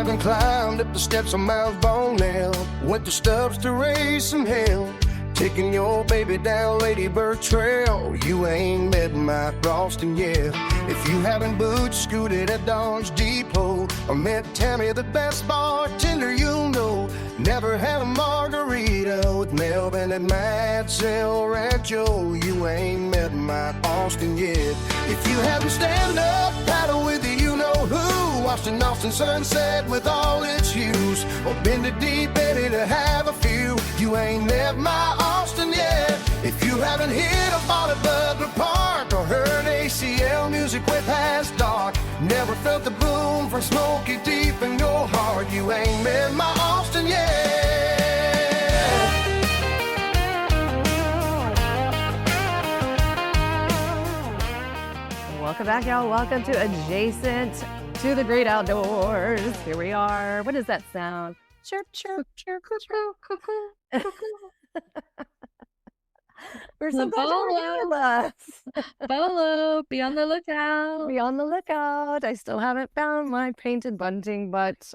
dug and climbed up the steps of Mount Bonnell. Went to Stubbs to raise some hell. Taking your baby down Lady Bird Trail. You ain't met my Boston yet. If you haven't boot scooted at Dodge Depot or met Tammy, the best bartender you'll know. Never had a margarita with Melvin at Matt's El Rancho. You ain't met my Boston yet. If you haven't stand up paddle with the you know who, watched an Austin sunset with all its hues, or been to Deep Eddy to have a few, you ain't met my Austin yet. If you haven't hit a ball at Butler Park or heard ACL music way past dark, never felt the boom from Smoky deep in your heart, you ain't met my Austin yet. Welcome back, y'all. Welcome to Adjacent to the Great Outdoors. Here we are. What does that sound? Chirp, chirp, chirp, chirp, cuckoo. We're so glad you're here with us. Bolo, be on the lookout. Be on the lookout. I still haven't found my painted bunting, but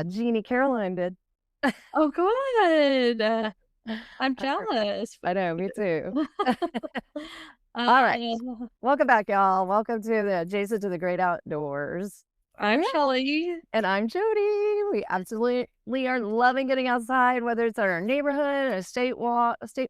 Jeannie Caroline did. Oh, good. I'm jealous. I know, me too. All right. Welcome back, y'all. Welcome to the Adjacent to the Great Outdoors. I'm Shelly. And I'm Jody. We absolutely are loving getting outside, whether it's our neighborhood, a state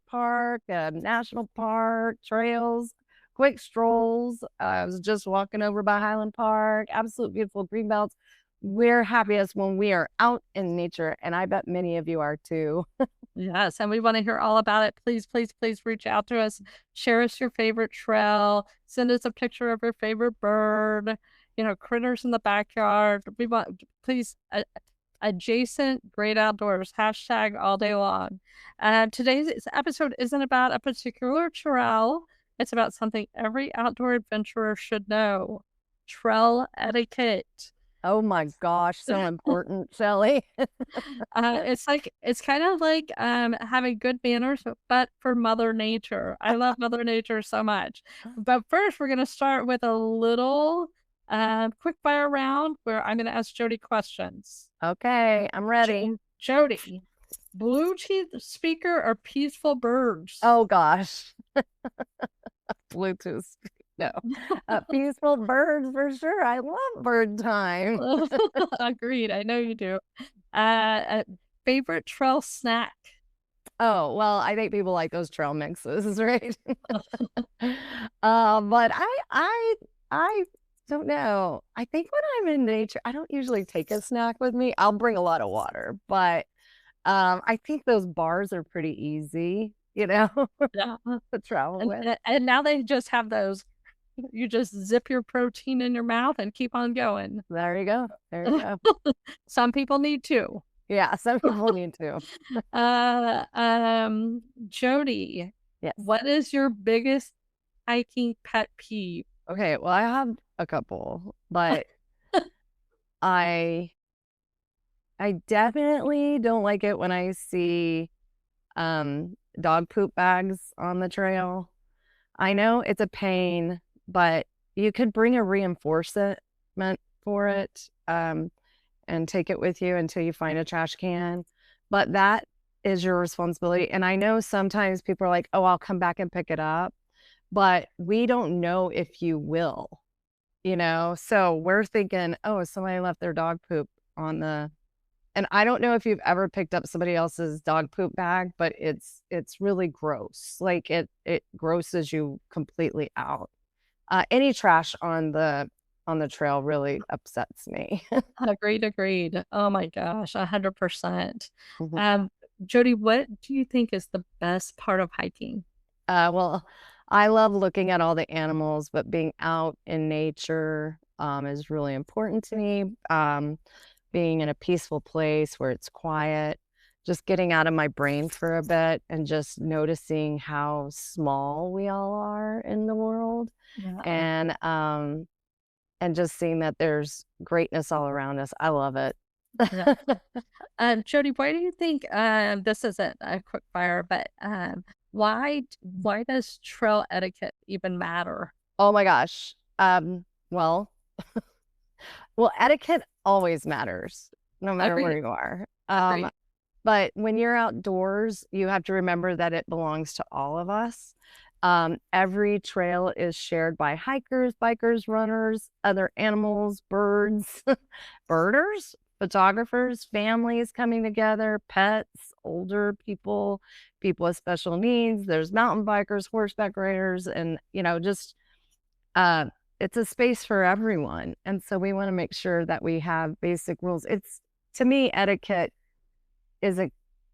park, a national park, trails, quick strolls. I was just walking over by Highland Park, absolute beautiful green belts. We're happiest when we are out in nature, and I bet many of you are too. Yes, and we want to hear all about it. Please, please, please reach out to us. Share us your favorite trail. Send us a picture of your favorite bird. Critters in the backyard. We want, please, Adjacent Great Outdoors, hashtag all day long. Today's episode isn't about a particular trail. It's about something every outdoor adventurer should know. Trail etiquette. Oh my gosh, so important, Shelly. It's kind of like having good manners, but for Mother Nature. I love Mother Nature so much. But first, we're going to start with a little quick fire round where I'm going to ask Jody questions. Okay, I'm ready. Jody, Bluetooth speaker or peaceful birds? Oh gosh. Bluetooth. No. Peaceful birds for sure. I love bird time. Agreed. I know you do. Favorite trail snack? Oh, well, I think people like those trail mixes, right? But I don't know. I think when I'm in nature, I don't usually take a snack with me. I'll bring a lot of water, but I think those bars are pretty easy, Yeah. to travel with. And now they just have those. You just zip your protein in your mouth and keep on going. There you go. There you go. Some people need to. Yeah, some people need to. Jody, Yes. what is your biggest hiking pet peeve? Okay, well, I have a couple, but I definitely don't like it when I see dog poop bags on the trail. I know it's a pain, but you could bring a reinforcement for it and take it with you until you find a trash can. But that is your responsibility. And I know sometimes people are like, oh, I'll come back and pick it up. But we don't know if you will, So we're thinking, oh, somebody left their dog poop on the... And I don't know if you've ever picked up somebody else's dog poop bag, but it's really gross. Like it grosses you completely out. Any trash on the trail really upsets me. Agreed. Oh my gosh, 100%. Mhm. Jody, what do you think is the best part of hiking? Well, I love looking at all the animals, but being out in nature is really important to me. Being in a peaceful place where it's quiet, just getting out of my brain for a bit and just noticing how small we all are in the world. Yeah. And just seeing that there's greatness all around us. I love it. Yeah. Jody, why do you think this isn't a quick fire, but why does trail etiquette even matter? Oh my gosh. Well, etiquette always matters, no matter where Agreed. you are. Agreed. But when you're outdoors, you have to remember that it belongs to all of us. Every trail is shared by hikers, bikers, runners, other animals, birds, birders, photographers, families coming together, pets, older people, people with special needs. There's mountain bikers, horseback riders, and just uh, it's a space for everyone. And so we want to make sure that we have basic rules. It's to me, etiquette is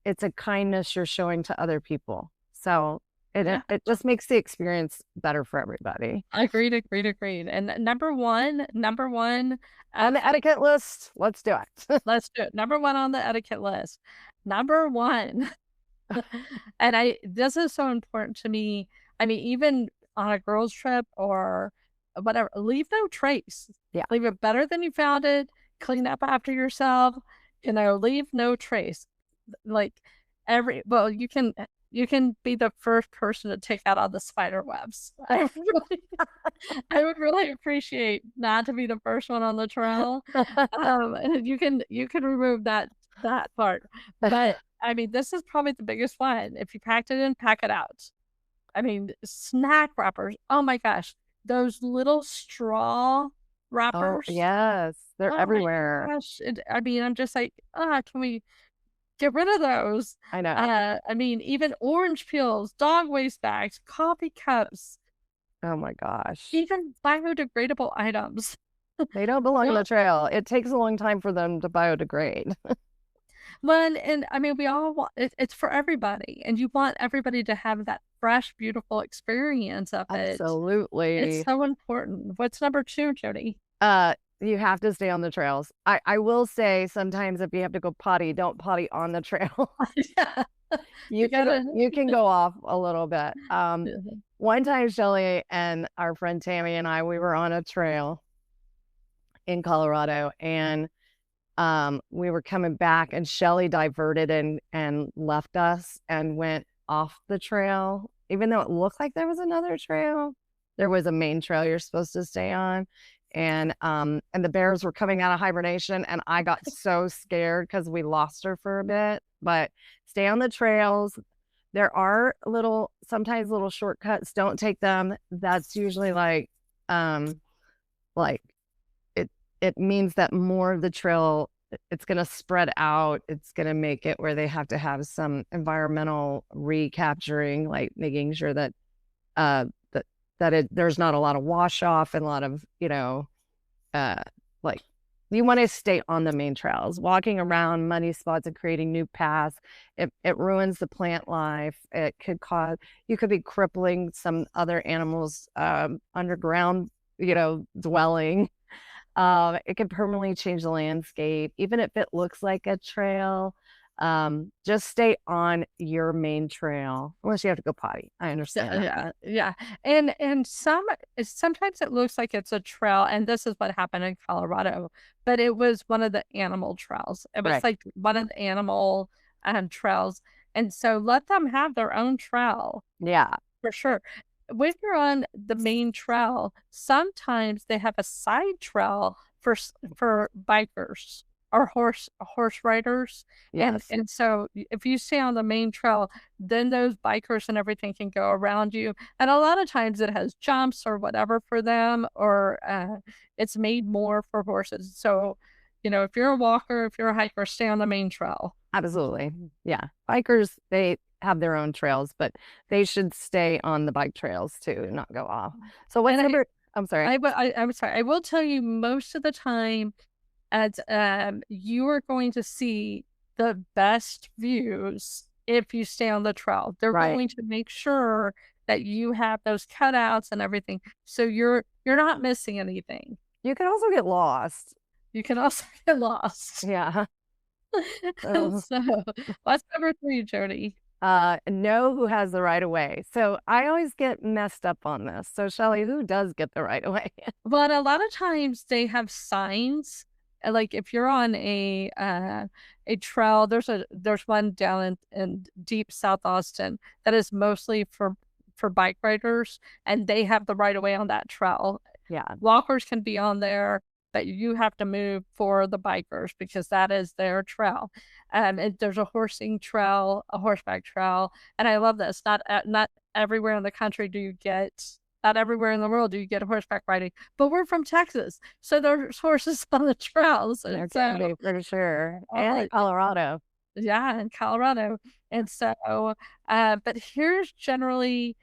it's a kindness you're showing to other people. So Yeah. it just makes the experience better for everybody. Agreed, agreed, agreed. And number one, On the etiquette list, let's do it. let's do it. Number one on the etiquette list. Number one. And this is so important to me. I mean, even on a girls' trip or whatever, leave no trace. Yeah. Leave it better than you found it. Clean up after yourself. Leave no trace. Like you can be the first person to take out all the spider webs. I would really appreciate not to be the first one on the trail. And you can remove that part. But I mean, this is probably the biggest one. If you packed it in, pack it out. I mean, snack wrappers. Oh my gosh, those little straw Oh, wrappers. yes. They're Oh my everywhere. gosh. I mean, I'm just like, can we get rid of those? I know. I mean, even orange peels, dog waste bags, coffee cups, Oh my gosh. even biodegradable items. They don't belong on Yeah. the trail. It takes a long time for them to biodegrade. Well, and I mean, we all want it's for everybody, and you want everybody to have that fresh, beautiful experience of it. It's Absolutely. so important. What's number 2, Jody? You have to stay on the trails. I will say sometimes if you have to go potty, don't potty on the trail. Yeah. You gotta you can go off a little bit. Yeah. One time Shelly and our friend Tammy and I, we were on a trail in Colorado, and we were coming back, and Shelly diverted and left us and went off the trail. Even though it looked like there was another trail, there was a main trail you're supposed to stay on. And the bears were coming out of hibernation, and I got so scared because we lost her for a bit. But stay on the trails. There are sometimes little shortcuts. Don't take them. That's usually like it means that more of the trail, it's going to spread out. It's going to make it where they have to have some environmental recapturing, like making sure that there's not a lot of wash off and a lot of like you want to stay on the main trails. Walking around muddy spots and creating new paths, it ruins the plant life. It could you could be crippling some other animals underground dwelling. It can permanently change the landscape, even if it looks like a trail. Just stay on your main trail unless you have to go potty. I understand that. Yeah. And sometimes it looks like it's a trail, and this is what happened in Colorado, but it was one of the animal trails. It was Right. like one of the animal trails. And so let them have their own trail. Yeah. For sure. When you're on the main trail, sometimes they have a side trail for bikers or horse riders. Yes. And so if you stay on the main trail, then those bikers and everything can go around you. And a lot of times it has jumps or whatever for them, or it's made more for horses. So, if you're a walker, if you're a hiker, stay on the main trail. Absolutely. Yeah. Bikers, they have their own trails, but they should stay on the bike trails too, not go off. So what's number? I'm sorry. I'm sorry. I will tell you, most of the time, as you are going to see the best views if you stay on the trail. They're Right. going to make sure that you have those cutouts and everything, so you're not missing anything. You can also get lost. You can also get lost. Yeah. So, what's number 3, Jody? Know who has the right of way. So I always get messed up on this. So Shelly, who does get the right of way? But a lot of times they have signs. Like if you're on a trail, there's one down in deep South Austin that is mostly for bike riders, and they have the right of way on that trail. Yeah. Walkers can be on there. that you have to move for the bikers because that is their trail. There's a horsing trail, a horseback trail, and I love this. Not everywhere in the country do you get. Not everywhere in the world do you get horseback riding, but we're from Texas, so there's horses on the trails, There and can so be for sure. And uh, in Colorado. yeah, in Colorado, and so but here's generally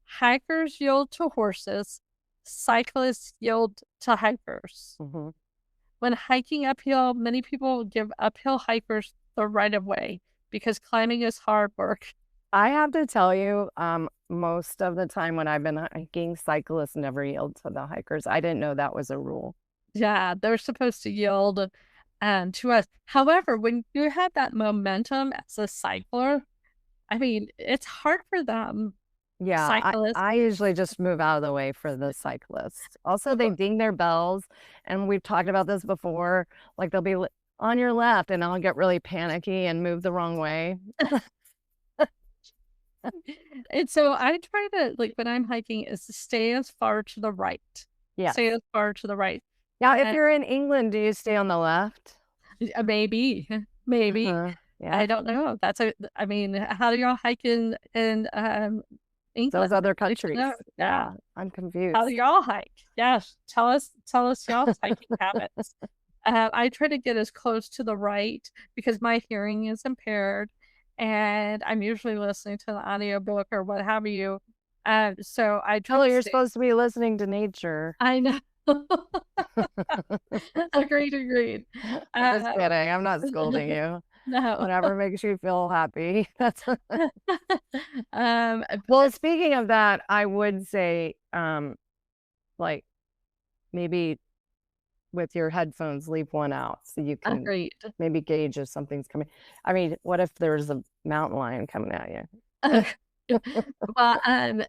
hikers yield to horses, cyclists yield to hikers. Mhm. When hiking uphill, many people give uphill hikers the right of way because climbing is hard work. I have to tell you, most of the time when I've been hiking, cyclists never yield to the hikers. I didn't know that was a rule. Yeah, they're supposed to yield to us. However, when you have that momentum as a cycler, I mean, it's hard for them, Yeah, cyclists. I usually just move out of the way for the cyclists. Also, they ding their bells, and we've talked about this before, like, they'll be on your left, and I'll get really panicky and move the wrong way. And so I try to, like, when I'm hiking, is to stay as far to the right. Yes. Stay as far to the right. Now, if And you're in England, do you stay on the left? maybe, maybe. Uh-huh. I Yeah, don't know. I mean, how do y'all hike in those England? other I'd like to countries. know. Yeah. Yeah, I'm How do confused. y'all hike? Yes. Tell us y'all's hiking habits. I try to get as close to the right because my hearing is impaired and I'm usually listening to the audiobook or what have you. So I try Oh, to you're stay. supposed to be listening to nature. I know. Agreed, agreed. Just Uh, kidding, I'm not scolding you. no. Whatever makes you feel happy. That's um, well, speaking of that, I would say, like, maybe with your headphones, leave one out so you can agreed. maybe gauge if something's coming. I mean, what if there's a mountain lion coming at you? Well,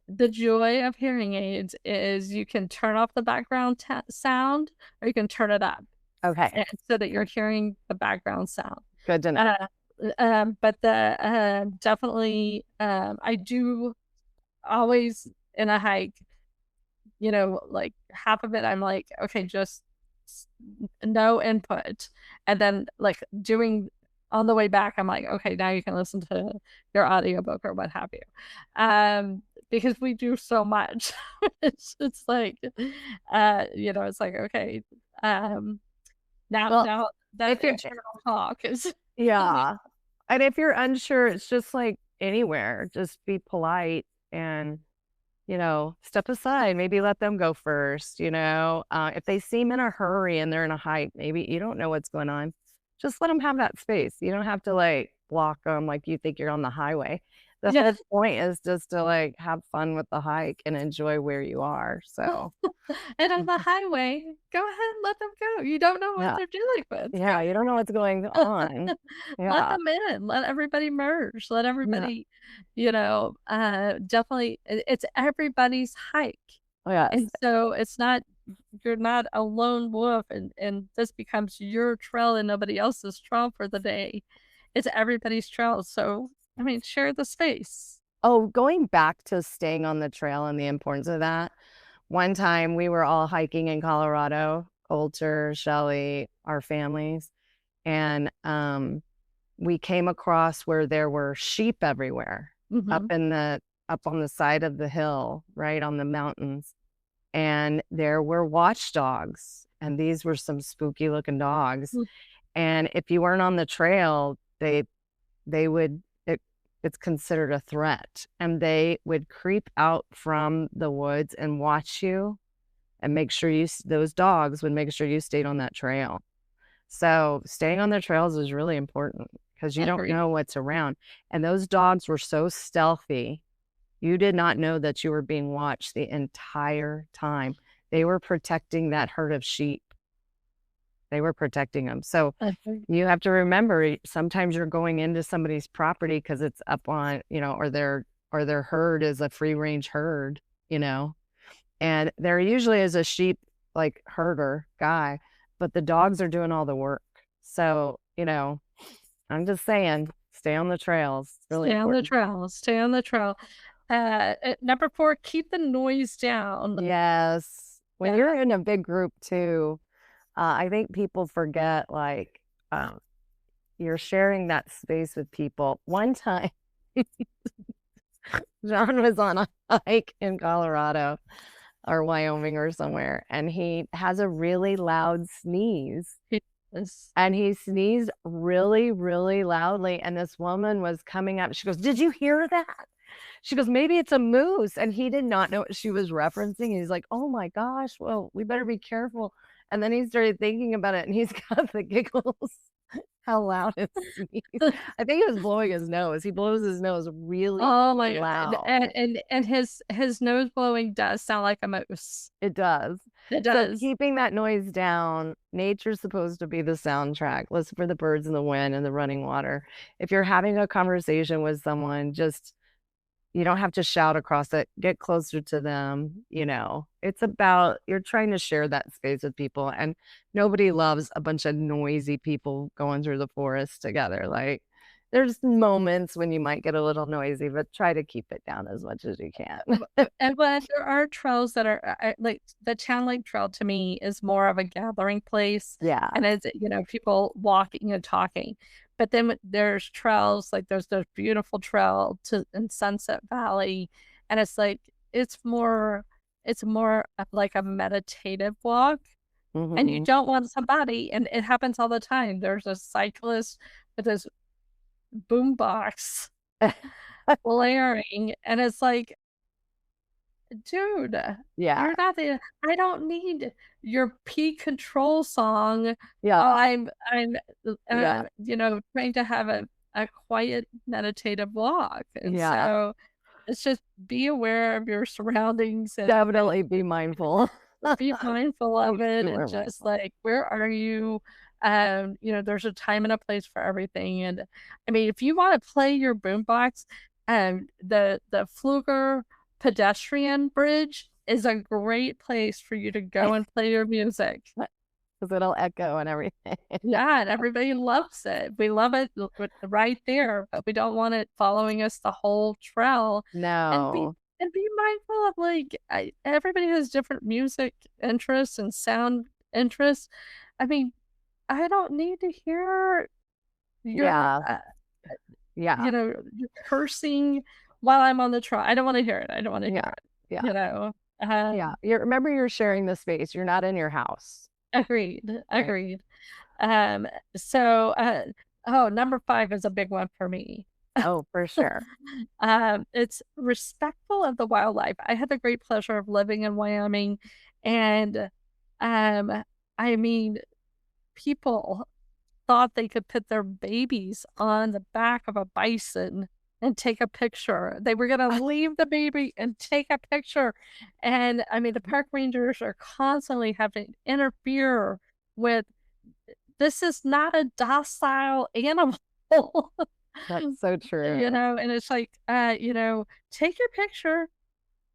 the joy of hearing aids is you can turn off the background sound or you can turn it up Okay, so that you're hearing the background sound. good to know. But the definitely, I do always in a hike, like half of it, I'm like, okay, just s- no input. And then like doing on the way back, I'm like, okay, now you can listen to your audiobook or what have you. Because we do so much. It's like, it's like, okay, um, Well, now if that you're internal talk is coming. yeah, and if you're unsure, it's just like anywhere, just be polite and step aside, maybe let them go first, if they seem in a hurry and they're in a hike, maybe you don't know what's going on. Just let them have that space. You don't have to like block them like you think you're on the highway. The Yeah. whole point is just to like have fun with the hike and enjoy where you are. So, And on the highway, go ahead and let them go. You don't know what yeah. they're dealing with. Yeah, you don't know what's going on. Let Yeah. them in. Let everybody merge. Let Yeah. everybody, definitely it's everybody's hike. Oh, yes. And so it's not you're not a lone wolf and this becomes your trail and nobody else's trail for the day. It's everybody's trail. So I mean, share the space. Oh, going back to staying on the trail and the importance of that. One time we were all hiking in Colorado, Coulter, Shelly, our families, and we came across where there were sheep everywhere up Hmm. in the up on the side of the hill, right on the mountains. And there were watchdogs, and these were some spooky looking dogs. And if you weren't on the trail, they would it's considered a threat, and they would creep out from the woods and watch you and make sure those dogs would make sure you stayed on that trail. So staying on the trails is really important because you don't Agreed. know what's around. And those dogs were so stealthy. You did not know that you were being watched the entire time. They were protecting that herd of sheep. They were protecting them. So Agreed. you have to remember sometimes you're going into somebody's property because it's up on, or their herd is a free range herd, you know. And there usually is a sheep like herder guy, but the dogs are doing all the work. So, I'm just saying, stay on the trails. It's really Stay on the important. trail. Stay on the trail. Number 4, keep the noise down. Yes. When Yeah. you're in a big group too, I think people forget, like, you're sharing that space with people. One time, John was on a hike in Colorado or Wyoming or somewhere, and he has a really loud sneeze. Yes. And he sneezed really, really loudly. And this woman was coming up. She goes, "Did you hear that?" She goes, "Maybe it's a moose." And he did not know what she was referencing. He's like, "Oh my gosh, well, we better be careful." And then he started thinking about it and he's got the giggles. How loud his sneeze. I think he was blowing his nose. He blows his nose really Oh my god. loud. And his nose blowing does sound like a moose. It does. It So does. keeping that noise down, nature's supposed to be the soundtrack. Listen for the birds in the wind and the running water. If you're having a conversation with someone, just you don't have to shout across it. Get closer to them, you know. It's about you're trying to share that space with people, and nobody loves a bunch of noisy people going through the forest together. Like, there's moments when you might get a little noisy, but try to keep it down as much as you can. And when there are trails that are like the Town Lake Trail to me is more of a gathering place, Yeah. and it's people walking and talking. But then there's trails like there's this beautiful trail to in Sunset Valley, and it's like it's more of like a meditative walk, and you Mhm. don't want somebody, and it happens all the time. There's a cyclist with this boombox blaring, and it's like, dude, Yeah. you're not the I don't need your P control song. Yeah. I'm, Yeah. trying to have a quiet meditative walk, and Yeah. so it's just be aware of your surroundings and Definitely be mindful. be mindful of it, and Super just mindful. like, where are you? There's a time and a place for everything, and I mean, if you want to play your boombox, the Fluger pedestrian bridge is a great place for you to go and play your music. 'Cause it'll echo and everything. Yeah, and everybody loves it. We love it right there, but we don't want it following us the whole trail. And be No. and be mindful of like everybody has different music interests and sound interests. I mean, I don't need to hear your Yeah. Yeah. your cursing while I'm on the trail. I don't want to hear it. I don't want to hear Yeah. it. Yeah. You know. Yeah. You remember you're sharing the space. You're not in your house. Agreed. Right. Agreed. Um, so, oh, number 5 is a big one for me. Oh, for sure. It's respectful of the wildlife. I had the great pleasure of living in Wyoming, and, um, I mean, people thought they could put their babies on the back of a bison and take a picture. They were gonna leave the baby and take a picture, and, I mean, the park rangers are constantly having to interfere with this is not a docile animal. That's so true. And it's like, take your picture,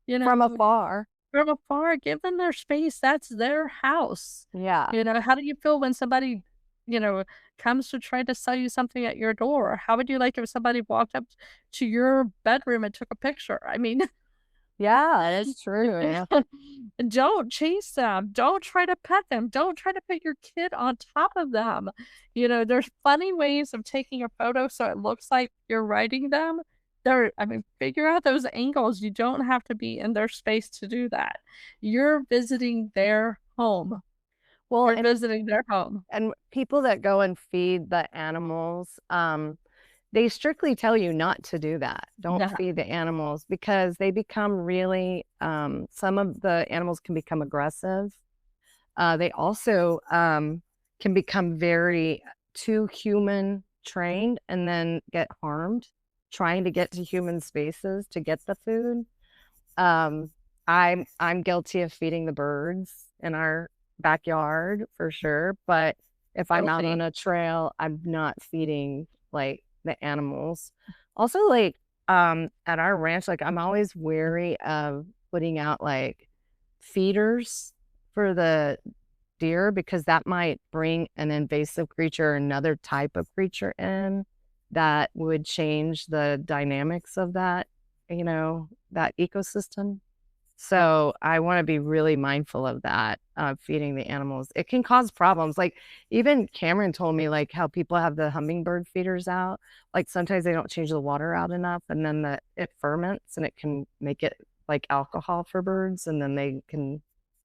you From know, afar. from afar, give them their space. That's their house. Yeah. How do you feel when somebody, you know, comes to try to sell you something at your door? How would you like if somebody walked up to your bedroom and took a picture? I mean, Yeah, it's true. Yeah. don't chase them. Don't try to pet them. Don't try to put your kid on top of them. There's funny ways of taking a photo so it looks like you're riding them. Figure out those angles. You don't have to be in their space to do that. You're visiting their home. Well, You're visiting their home. and people that go and feed the animals, they strictly tell you not to do that. Don't Yeah. feed the animals because they become really, some of the animals can become aggressive. They also can become very too human trained and then get harmed trying to get to human spaces to get the food. Um, I'm guilty of feeding the birds in our backyard for sure, but if I'm out on Guilty. a trail, I'm not feeding like the animals. Also, like at our ranch, like I'm always wary of putting out like feeders for the deer because that might bring an invasive creature or another type of creature in that would change the dynamics of that, that ecosystem. So I want to be really mindful of that, feeding the animals. It can cause problems. Like even Cameron told me like how people have the hummingbird feeders out. Like sometimes they don't change the water out enough and then it ferments and it can make it like alcohol for birds and then they can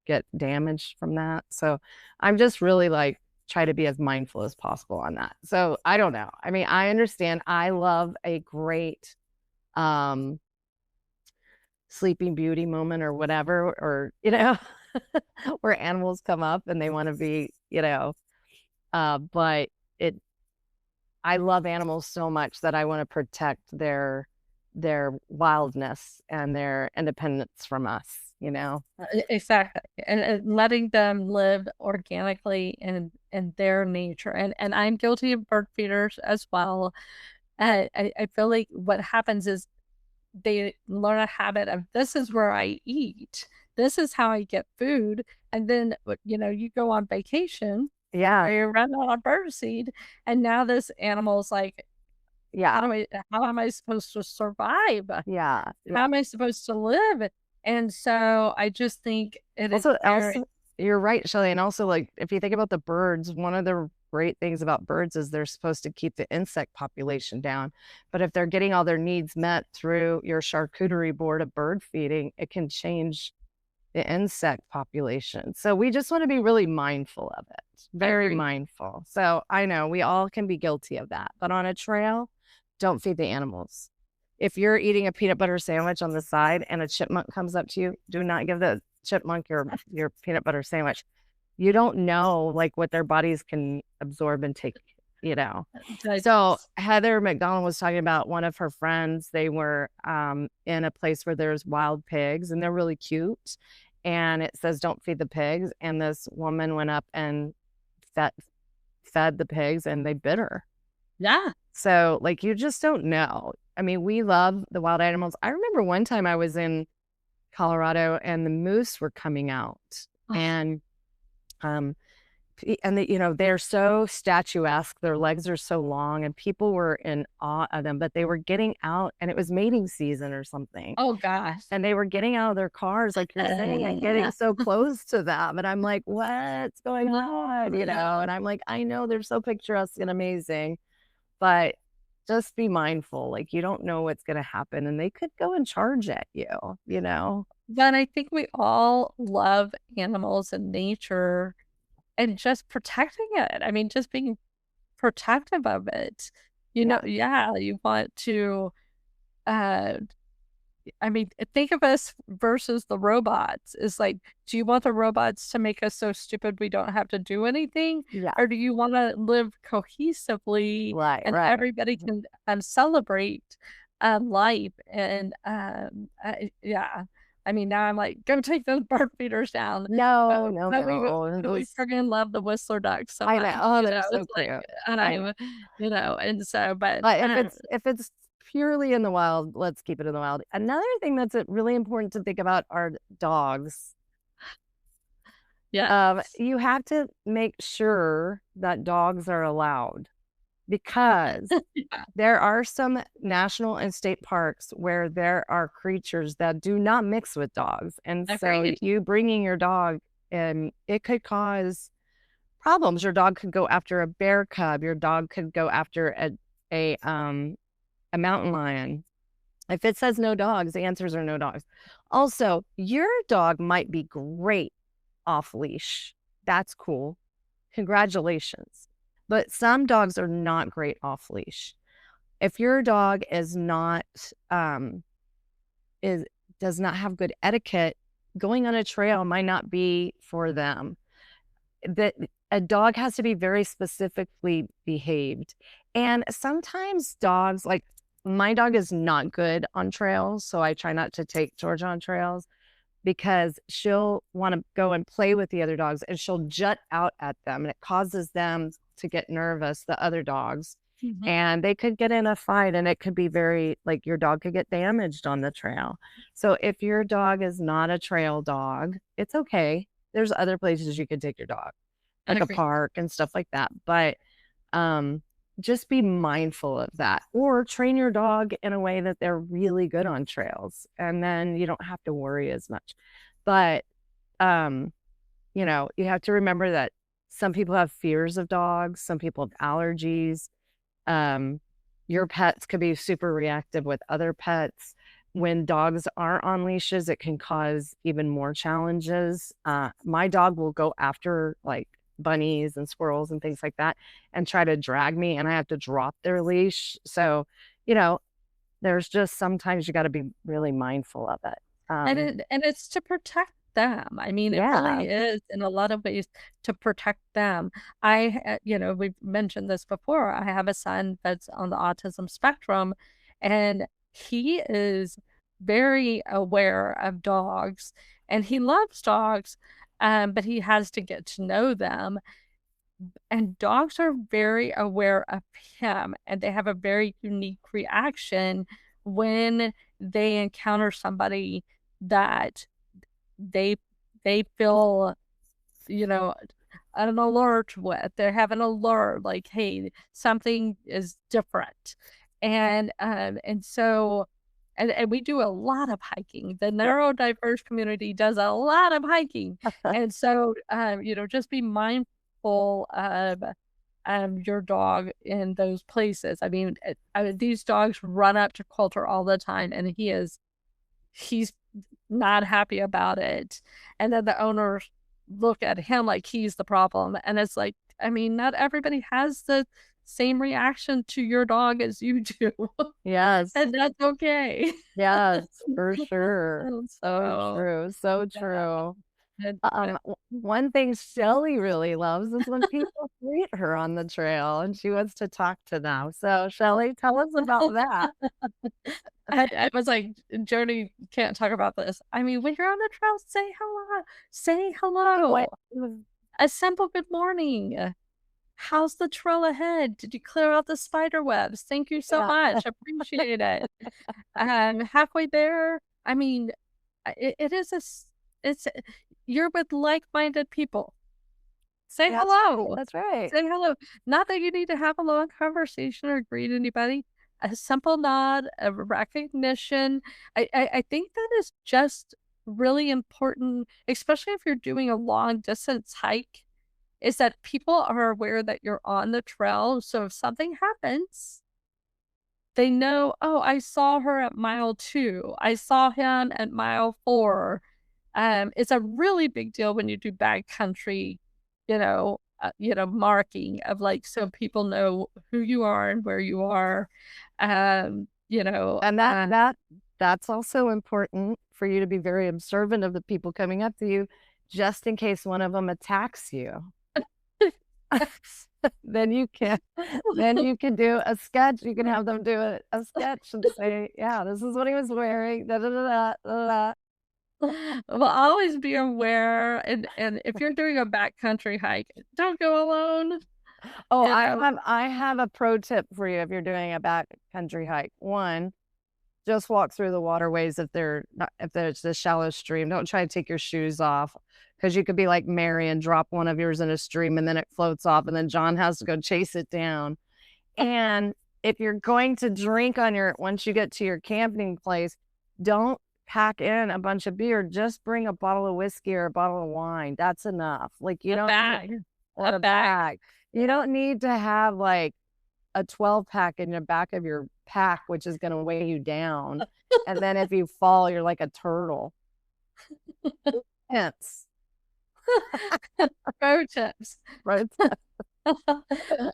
get damaged from that. So I'm just really like try to be as mindful as possible on that. So I don't know. I mean, I understand. I love a great Sleeping Beauty moment or whatever, or where animals come up and they want to be, but I love animals so much that I want to protect their wildness and their independence from us. Exactly. And letting them live organically in their nature. And I'm guilty of bird feeders as well. I feel like what happens is they learn a habit of this is where I eat. This is how I get food. And then, you go on vacation Yeah. or you run out of bird seed. And now this animal's like, Yeah. how am I supposed to survive? Yeah. How am I supposed to live? And so I just think it is Also, you're right, Shelly. And also, like, if you think about the birds, one of the great things about birds is they're supposed to keep the insect population down. But if they're getting all their needs met through your charcuterie board of bird feeding, it can change the insect population. So we just want to be really mindful of it, very mindful. So I know we all can be guilty of that. But on a trail, don't feed the animals. If you're eating a peanut butter sandwich on the side and a chipmunk comes up to you, do not give the chipmunk your peanut butter sandwich. You don't know like what their bodies can absorb and take, So Heather McDonald was talking about one of her friends. They were in a place where there's wild pigs and they're really cute. And it says, don't feed the pigs. And this woman went up and fed the pigs and they bit her. Yeah. So like, you just don't know. I mean, we love the wild animals. I remember one time I was in Colorado and the moose were coming out and they're so statuesque. Their legs are so long and people were in awe of them, but they were getting out and it was mating season or something. Oh gosh. And they were getting out of their cars, like you're saying, and getting so close to them. And I'm like, what's going on? And I'm like, I know they're so picturesque and amazing, but just be mindful. Like you don't know what's going to happen and they could go and charge at you. But I think we all love animals and nature and just protecting it. I mean, just being protective of it. You want to think of us versus the robots. It's like, do you want the robots to make us so stupid we don't have to do anything? Yeah. Or do you want to live cohesively and everybody can celebrate life? And I mean, now I'm like, go take those bird feeders down. No. We freaking love the whistler ducks so much. I know. Oh, they're so cute. And so, but if it's purely in the wild, let's keep it in the wild. Another thing that's really important to think about are dogs. Yeah. You have to make sure that dogs are allowed because there are some national and state parks where there are creatures that do not mix with dogs. And so you bringing your dog in, it could cause problems. Your dog could go after a bear cub. Your dog could go after a mountain lion. If it says no dogs, the answers are no dogs. Also, your dog might be great off leash. That's cool. Congratulations. But some dogs are not great off leash. If your dog is not does not have good etiquette, going on a trail might not be for them. A dog has to be very specifically behaved. And sometimes dogs, like my dog is not good on trails, so I try not to take Georgia on trails because she'll want to go and play with the other dogs and she'll jut out at them and it causes them to get nervous, the other dogs, and they could get in a fight and it could be very, like your dog could get damaged on the trail. So if your dog is not a trail dog, it's okay. There's other places you can take your dog, like a park and stuff like that. But just be mindful of that, or train your dog in a way that they're really good on trails, and then you don't have to worry as much. But, um, you have to remember that some people have fears of dogs, some people have allergies. Um, your pets could be super reactive with other pets. When dogs are on leashes, it can cause even more challenges. My dog will go after like bunnies and squirrels and things like that and try to drag me, and I have to drop their leash. So, you know, there's just sometimes you got to be really mindful of it. And it's to protect them. I mean, it Yeah. really is in a lot of ways to protect them. We've mentioned this before. I have a son that's on the autism spectrum, and he is very aware of dogs, and he loves dogs, but he has to get to know them. And dogs are very aware of him, and they have a very unique reaction when they encounter somebody that they they feel, you know, an alert with. They have an alert, like, hey, something is different. And we do a lot of hiking. The neurodiverse community does a lot of hiking. And so just be mindful of your dog in those places. These dogs run up to Coulter all the time, and he's not happy about it. And then the owners look at him like he's the problem. And it's like, not everybody has the same reaction to your dog as you do. Yes. And that's okay. Yes, for sure. So So, true. So yeah. true. And, One thing Shelly really loves is when people greet her on the trail and she wants to talk to them. So, Shelly, tell us about that. I was like, Jody can't talk about this. When you're on the trail, say hello. Say hello. What? A simple good morning. How's the trail ahead? Did you clear out the spider webs? Thank you so Yeah. much. Appreciate it. Halfway there, it is it's you're with like-minded people. Say That's right. hello. That's right. Say hello. Not that you need to have a long conversation or greet anybody. A simple nod, a recognition. I think that is just really important, especially if you're doing a long distance hike, is that people are aware that you're on the trail. So if something happens, they know, oh, I saw her at mile 2. I saw him at mile 4. It's a really big deal when you do backcountry, marking of like, so people know who you are and where you are. And that's also important for you to be very observant of the people coming up to you, just in case one of them attacks you. Then you can do a sketch. You can have them do a sketch and say, yeah, this is what he was wearing. Da, da, da, da, da, da. Well, always be aware, and if you're doing a backcountry hike, don't go alone. Oh, You know? I have a pro tip for you if you're doing a backcountry hike. One, just walk through the waterways if there's a shallow stream. Don't try to take your shoes off, because you could be like Mary and drop one of yours in a stream and then it floats off and then John has to go chase it down. And if you're going to drink once you get to your camping place, don't pack in a bunch of beer. Just bring a bottle of whiskey or a bottle of wine. That's enough. Like you A don't bag. or a bag. You don't need to have like a 12-pack in the back of your pack, which is going to weigh you down. And then if you fall, you're like a turtle. Hence. Pro tips. Right.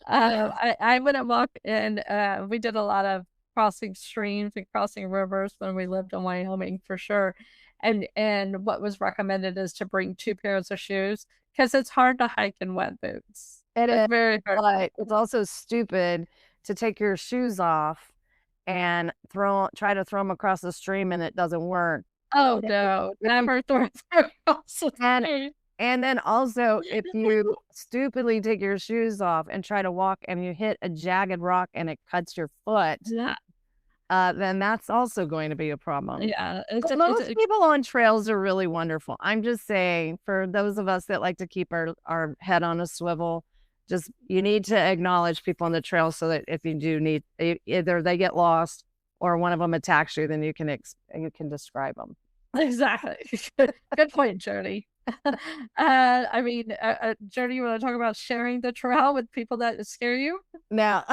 I wouldn't walk in. We did a lot of crossing streams and crossing rivers when we lived in Wyoming for sure. And what was recommended is to bring 2 pairs of shoes, because it's hard to hike in wet boots. It It's is, very hard. but it's also stupid to take your shoes off and try to throw them across the stream and it doesn't work. Oh no, never throw it across the street. And then also, if you stupidly take your shoes off and try to walk and you hit a jagged rock and it cuts your foot, Yeah. then that's also going to be a problem. Yeah. Most people on trails are really wonderful. I'm just saying, for those of us that like to keep our head on a swivel, you need to acknowledge people on the trail so that if you do need, either they get lost or one of them attacks you, then you can describe them. Exactly. Good point, Jody. Jody, you want to talk about sharing the trail with people that scare you? Now,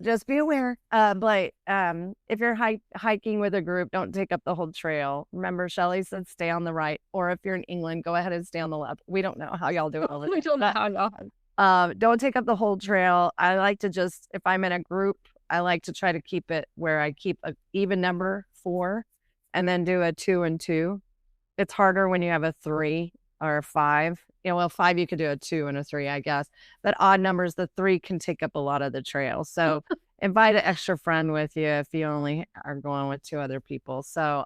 just be aware. But if you're hiking with a group, don't take up the whole trail. Remember, Shelly said stay on the right, or if you're in England, go ahead and stay on the left. We don't know how y'all do it. We don't know how y'all. Don't take up the whole trail. I like to just, if I'm in a group, I like to try to keep it where I keep an even number 4, and then do a 2 and 2. It's harder when you have a 3 or a 5. Well, 5 you could do a 2 and a 3, I guess. But odd numbers, the 3 can take up a lot of the trail. So invite an extra friend with you if you only are going with 2 other people. So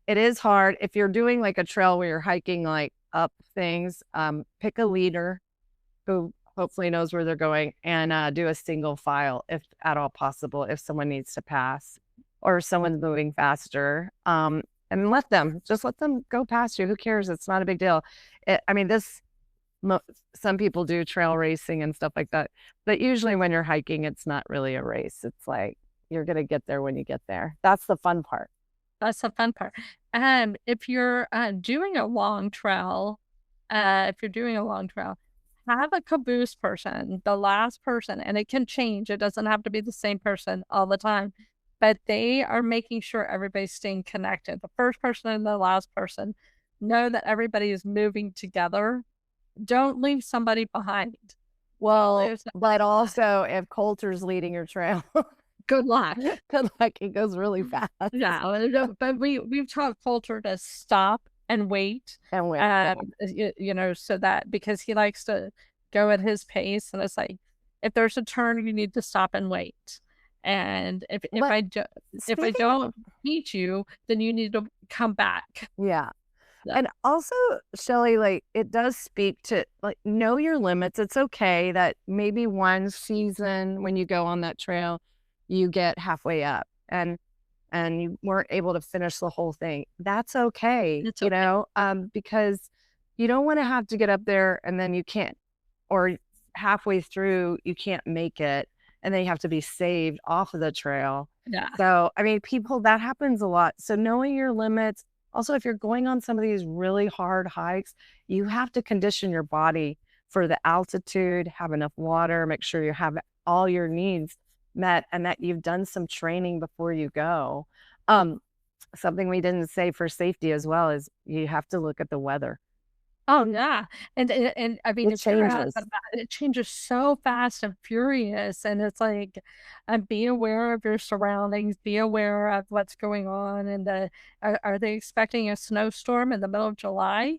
it is hard. If you're doing like a trail where you're hiking like up things, pick a leader who hopefully knows where they're going, and do a single file if at all possible, if someone needs to pass or someone's moving faster. And let them go past you. Who cares? It's not a big deal. Some people do trail racing and stuff like that, but usually when you're hiking, it's not really a race. It's like, you're going to get there when you get there. That's the fun part. That's the fun part. If you're doing a long trail, have a caboose person, the last person, and it can change. It doesn't have to be the same person all the time, but they are making sure everybody's staying connected. The first person and the last person know that everybody is moving together. Don't leave somebody behind. Well, but also if Coulter's leading your trail, good luck. Good luck. It goes really fast. Yeah, but we've taught Coulter to stop and wait, and wait. So that, because he likes to go at his pace, and it's like, if there's a turn, you need to stop and wait. And if I don't meet you, then you need to come back. Yeah. And also, Shelly, like, it does speak to, like, know your limits. It's okay that maybe one season when you go on that trail, you get halfway up and you weren't able to finish the whole thing. That's okay, because you don't want to have to get up there and then you can't, or halfway through, you can't make it, and then you have to be saved off of the trail. Yeah. So, people, that happens a lot. So knowing your limits. Also, if you're going on some of these really hard hikes, you have to condition your body for the altitude, have enough water, make sure you have all your needs met, and that you've done some training before you go. Something we didn't say for safety as well is you have to look at the weather. Oh, yeah. And it changes. It changes so fast and furious. And it's like, be aware of your surroundings, be aware of what's going on. And are they expecting a snowstorm in the middle of July?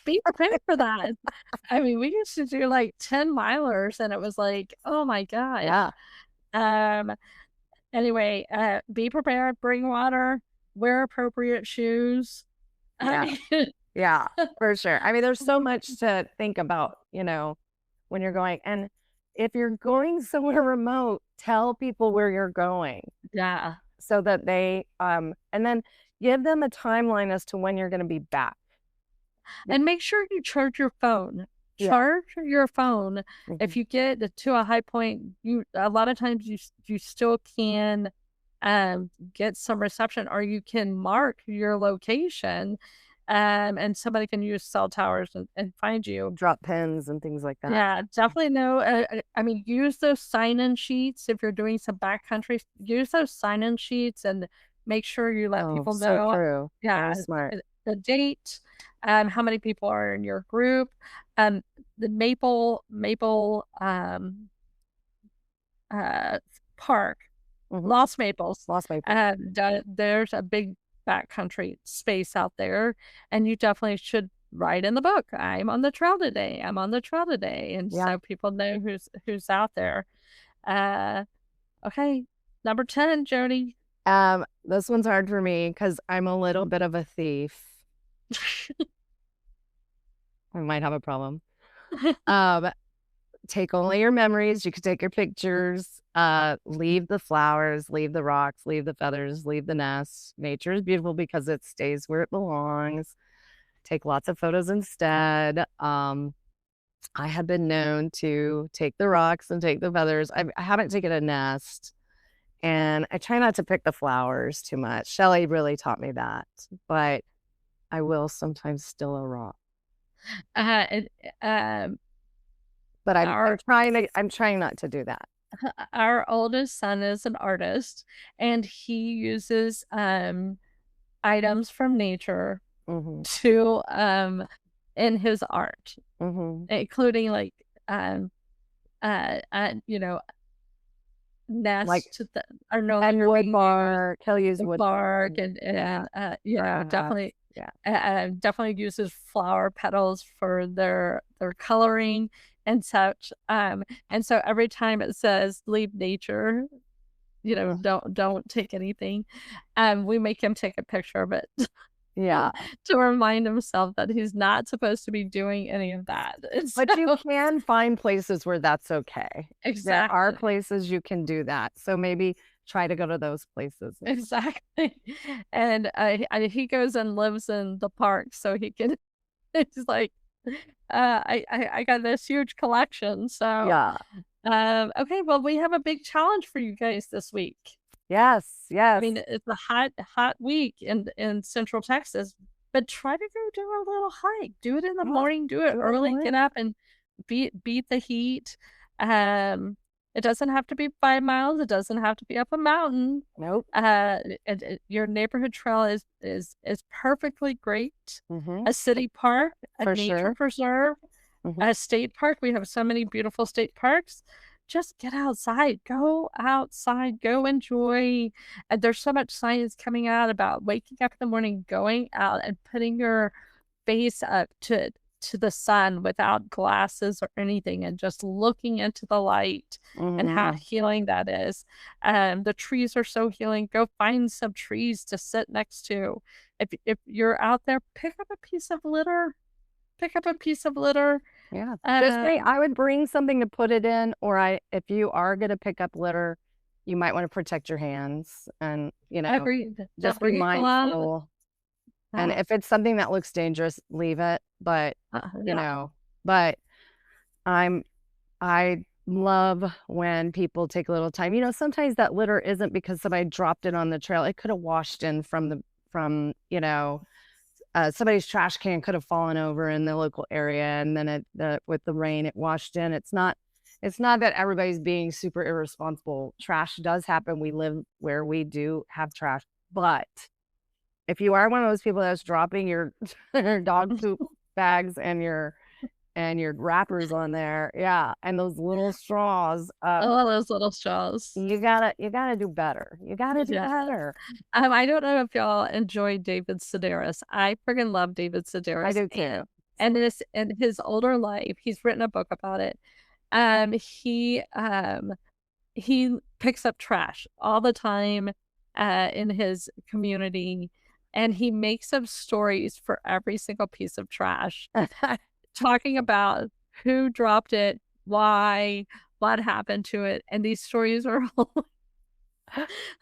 Be prepared for that. We used to do like 10 milers, and it was like, oh my God. Yeah. Anyway, be prepared, bring water, wear appropriate shoes. Yeah. Yeah, for sure. There's so much to think about, when you're going. And if you're going somewhere remote, tell people where you're going. Yeah. So that they, and then give them a timeline as to when you're going to be back. And make sure you charge your phone. Charge your phone. Mm-hmm. If you get to a high point, a lot of times you still can get some reception, or you can mark your location. And somebody can use cell towers and find you. Drop pins and things like that. Yeah, definitely know. Use those sign-in sheets if you're doing some backcountry. Use those sign-in sheets and make sure you let people know. So true. Yeah, smart. The date, how many people are in your group, the Maple Park, mm-hmm. Lost Maples. There's a big backcountry space out there, and you definitely should write in the book, I'm on the trail today, and so people know who's out there. Okay, number 10, Jody. This one's hard for me because I'm a little bit of a thief. I might have a problem. Take only your memories. You can take your pictures, leave the flowers, leave the rocks, leave the feathers, leave the nest. Nature is beautiful because it stays where it belongs. Take lots of photos instead. I have been known to take the rocks and take the feathers. I haven't taken a nest, and I try not to pick the flowers too much. Shelly really taught me that, but I will sometimes steal a rock. It, But our I'm trying not to do that. our oldest son is an artist, and he uses items from nature Mhm. to in his art, Mhm. including like you know, Like nests that are no and longer wood being bark. He'll use used, wood bark, bark. and Grass. definitely Yeah. definitely uses flower petals for their coloring and such. And so every time it says leave nature, Mhm. don't take anything, we make him take a picture of it Yeah. to remind himself that he's not supposed to be doing any of that. And But you so can find places where that's okay. There are exactly. places you can do that. So maybe try to go to those places. Exactly. And he goes and lives in the park so he can it's like I got this huge collection. So Yeah. okay, well we have a big challenge for you guys this week. Yes, I yes. mean, it's a hot week in Central Texas, but try to go do a little hike. Do it in the Yeah. morning, do it Do it in the early, morning. get up and beat the heat. Um, it doesn't have to be 5 miles, it doesn't have to be up a mountain. Nope. Your neighborhood trail is perfectly great. Mhm. A city park, a For nature sure. preserve, Mhm. a state park. We have so many beautiful state parks. Just get outside, go outside, go enjoy. And there's so much science coming out about waking up in the morning, going out and putting your face up to the sun without glasses or anything and just looking into the light and how Mhm. healing that is. The trees are so healing. Go find some trees to sit next to. If you're out there, pick up a piece of litter. Pick up a piece of litter. Yeah. Just Uh, say I would bring something to put it in, or if you are gonna pick up litter, you might wanna protect your hands and, Every just be Breathe alone. mindful. And Uh, if it's something that looks dangerous, leave it. But, you yeah. know, but I'm I love when people take a little time. Sometimes that litter isn't because somebody dropped it on the trail. It could have washed in from somebody's trash can could have fallen over in the local area, and then with the rain, it washed in. It's not that everybody's being super irresponsible. Trash does happen. We live where we do have trash, but if you are one of those people that's dropping your your dog poop bags and your wrappers on there, yeah, and those little straws, All those little straws. you gotta do better. You gotta do Yeah. better. I don't know if y'all enjoy David Sedaris. I friggin' love David I Sedaris, do too. and this in his older life, he's written a book about it. He he picks up trash all the time in his community, and he makes up stories for every single piece of trash, talking about who dropped it, why, what happened to it, and these stories are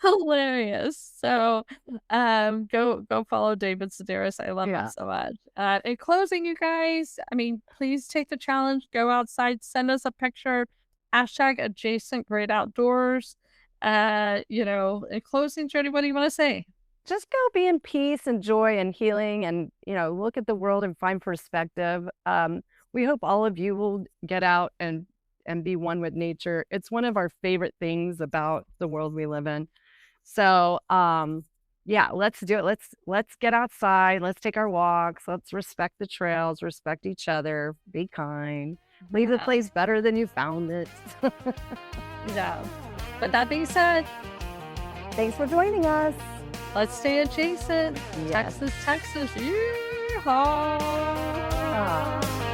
hilarious. So, go follow David Sedaris. I love him Yeah. so much. In closing, you guys, I mean, please take the challenge. Go outside, send us a picture. Hashtag adjacent great outdoors. In closing, Jody, what do you want to say? Just go be in peace and joy and healing and, look at the world and find perspective. We hope all of you will get out and be one with nature. It's one of our favorite things about the world we live in. So, yeah, let's do it. Let's get outside. Let's take our walks. Let's respect the trails, respect each other, be kind. Leave the Yeah, place better than you found it. yeah. But that being said, Thanks for joining us. let's stay adjacent. Yes. Texas, Texas. Yeehaw! Ah.